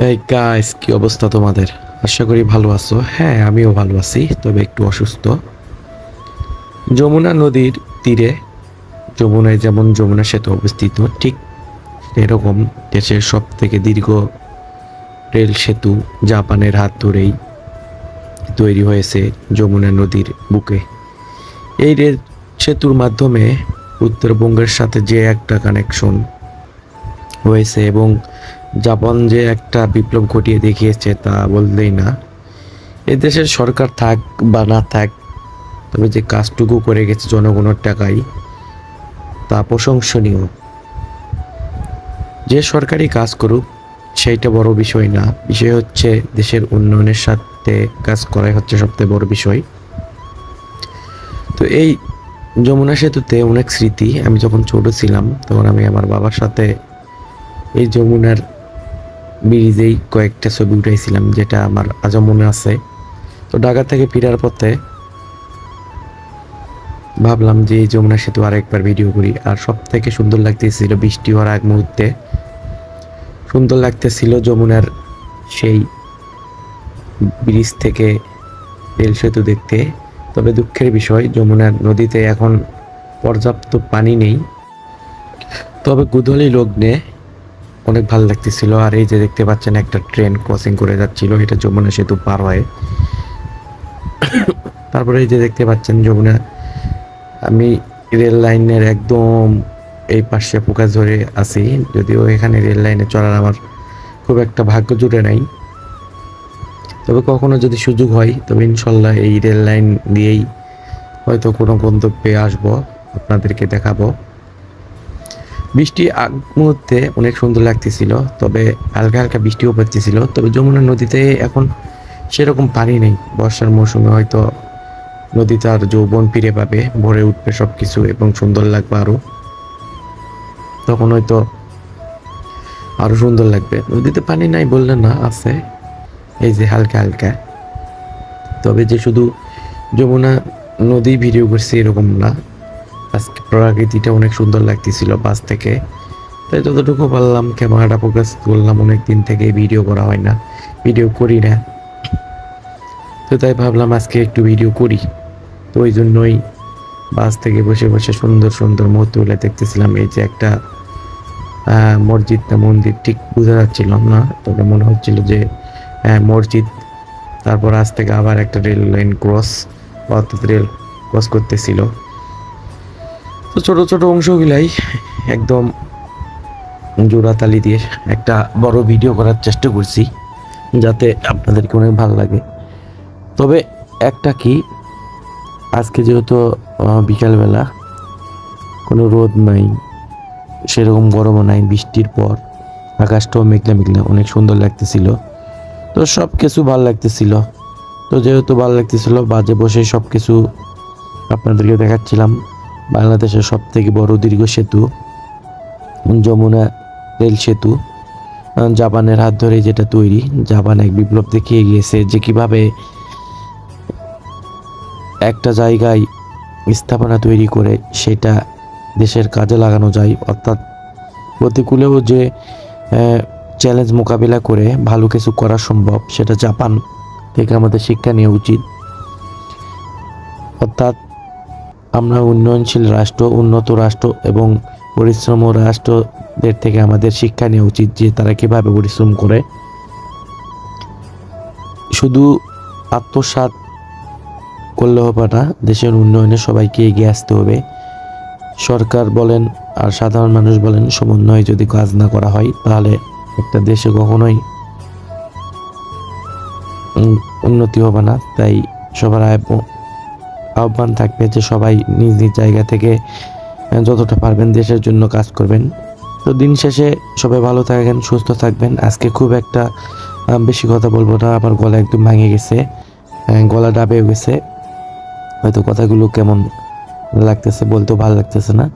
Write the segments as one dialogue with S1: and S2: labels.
S1: এই গাইস, কি অবস্থা তোমাদের? আশা করি ভালো আছো। হ্যাঁ, আমিও ভালো আছি, তবে একটু অসুস্থ। যমুনা নদীর তীরে, যমুনায় যেমন যমুনা সেতু অবস্থিত, ঠিক এরকম দেশের সব থেকে দীর্ঘ রেল সেতু জাপানের হাত ধরেই তৈরি হয়েছে যমুনা নদীর বুকে। এই রেল সেতুর মাধ্যমে উত্তরবঙ্গের সাথে যে একটা কানেকশন হয়েছে এবং জাপান যে একটা বিপ্লব ঘটিয়ে দেখিয়েছে তা বললেই না। এদেশের সরকার থাক বা না থাক, তবে যে কাজটুকু করে গেছে জনগণের টাকায়, তা প্রশংসনীয়। যে সরকারি কাজ করুক সেইটা বড় বিষয় না, বিষয় হচ্ছে দেশের উন্নয়নের সাথে কাজ করাই হচ্ছে সবথেকে বড় বিষয়। তো এই যমুনা সেতুতে অনেক স্মৃতি। আমি যখন ছোট ছিলাম তখন আমি আমার বাবার সাথে এই যমুনার ব্রিজেই কয়েকটা ছবি উঠাইছিলাম, যেটা আমার আজও মনে আছে। তো ঢাকা থেকে ফেরার পথে ভাবলাম যে এই যমুনা সেতু আরেকবার ভিডিও করি। আর সব থেকে সুন্দর লাগতেছিল বৃষ্টি হওয়ার আগ মুহূর্তে, সুন্দর লাগতেছিল যমুনার সেই ব্রিজ থেকে রেল সেতু দেখতে। তবে দুঃখের বিষয়, যমুনার নদীতে এখন পর্যাপ্ত পানি নেই। তবে গোধূলি লগ্নে অনেক ভালো লাগতেছিল। আর এই যে দেখতে পাচ্ছেন, একটা ট্রেন ক্রসিং করে যাচ্ছিল, এটা যমুনা সেতু পার হয়ে। তারপরে এই যে দেখতে পাচ্ছেন যমুনা, আমি রেল লাইনের একদম এই পাশে ফোকাস ধরে আছি, যদিও এখানে রেল লাইনে চলার আমার খুব একটা ভাগ্য জুটে নাই। তবে কখনো যদি সুযোগ হয় তবে ইনশাল্লাহ এই রেল লাইন দিয়েই হয়তো কোনো গন্তব্যে আসবো, আপনাদেরকে দেখাবো। বৃষ্টি আগ মুহূর্তে অনেক সুন্দর লাগতেছিল, তবে হালকা হালকা বৃষ্টিও পড়তেছিল। তবে যমুনা নদীতে এখন সেরকম পানি নেই। বর্ষার মৌসুমে হয়তো নদী তার যৌবন ফিরে পাবে, ভরে উঠবে সব কিছু এবং সুন্দর লাগবে আরও। তখন হয়তো আরও সুন্দর লাগবে। নদীতে পানি নাই বললে না, আছে এই যে হালকা হালকা। তবে যে শুধু যমুনা নদী ভিডিও করছি এরকম না, আজকে প্রকৃতিটা অনেক সুন্দর লাগতেছিল বাস থেকে। তাই যতটুকু পারলাম ক্যামেরাটা ফোকাস করলাম। অনেক দিন থেকে ভিডিও করা হয় না, ভিডিও করি না, তো তাই ভাবলাম আজকে একটু ভিডিও করি। তো ওই জন্যই বাস থেকে বসে বসে সুন্দর সুন্দর মুহূর্তগুলো দেখতেছিলাম। এই যে একটা মসজিদ না মন্দির ঠিক বোঝা যাচ্ছিল না, তবে মনে হচ্ছিল যে মসজিদ। তারপর আজ থেকে আবার একটা রেল লাইন অর্থাৎ রেল ক্রস করতেছিল। তো ছোট ছোট অংশগুলাই একদম জোড়াতালি দিয়ে একটা বড় ভিডিও করার চেষ্টা করছি, যাতে আপনাদেরকে অনেক ভালো লাগে। তবে একটা কি, আজকে যেহেতু বিকালবেলা, কোনো রোদ নাই, সেরকম গরমও নাই, বৃষ্টির পর আকাশটাও মেঘলা মেঘলা, অনেক সুন্দর লাগতেছিল। তো সব কিছু ভালো লাগতেছিল। তো যেহেতু ভালো লাগতেছিল, বাজে বসে সব কিছু আপনাদেরকে দেখাচ্ছিলাম। বাংলাদেশের সব থেকে বড় দীর্ঘ সেতু যমুনা রেল সেতু, জাপানের হাত ধরে যেটা তৈরি। জাপান এক বিপ্লব দেখিয়ে গিয়েছে যে কিভাবে একটা জায়গায় স্থাপনা তৈরি করে সেটা দেশের কাজে লাগানো যায়, অর্থাৎ প্রতিকূলেও যে চ্যালেঞ্জ মোকাবিলা করে ভালো কিছু করা সম্ভব, সেটা জাপান থেকে আমাদের শিক্ষা নেওয়া উচিত। অর্থাৎ আমরা উন্নয়নশীল রাষ্ট্র, উন্নত রাষ্ট্র এবং পরিশ্রম রাষ্ট্রদের থেকে আমাদের শিক্ষা নেওয়া উচিত যে তারা কীভাবে পরিশ্রম করে। শুধু আত্মসাৎ করলে হবে না, দেশের উন্নয়নে সবাইকে এগিয়ে আসতে হবে। সরকার বলেন আর সাধারণ মানুষ বলেন, সমন্বয়ে যদি কাজ না করা হয় তাহলে একটা দেশে কখনোই উন্নতি হবে না। তাই সবার আহ্বান থাকবে যে সবাই নিজ নিজ জায়গা থেকে যতটা পারবেন দেশের জন্য কাজ করবেন। তো দিন শেষে সবাই ভালো থাকবেন, সুস্থ থাকবেন। আজকে খুব একটা বেশি কথা বলবো না, আমার গলা একদম ভেঙে গেছে, গলা ডাবে গেছে। হয়তো কথাগুলো কেমন লাগতেছে, বলতেও ভালো লাগতেছে না।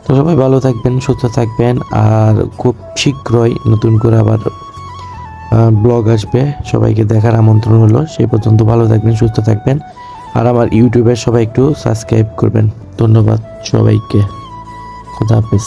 S1: তো সবাই ভালো থাকবেন, সুস্থ থাকবেন। আর খুব শীঘ্রই নতুন করে আবার ব্লগ আসবে, সবাইকে দেখার আমন্ত্রণ হলো। সেই পর্যন্ত ভালো থাকবেন, সুস্থ থাকবেন। আর আমার ইউটিউবের সবাই একটু সাবস্ক্রাইব করবেন। ধন্যবাদ সবাইকে। খোদা হাফেজ।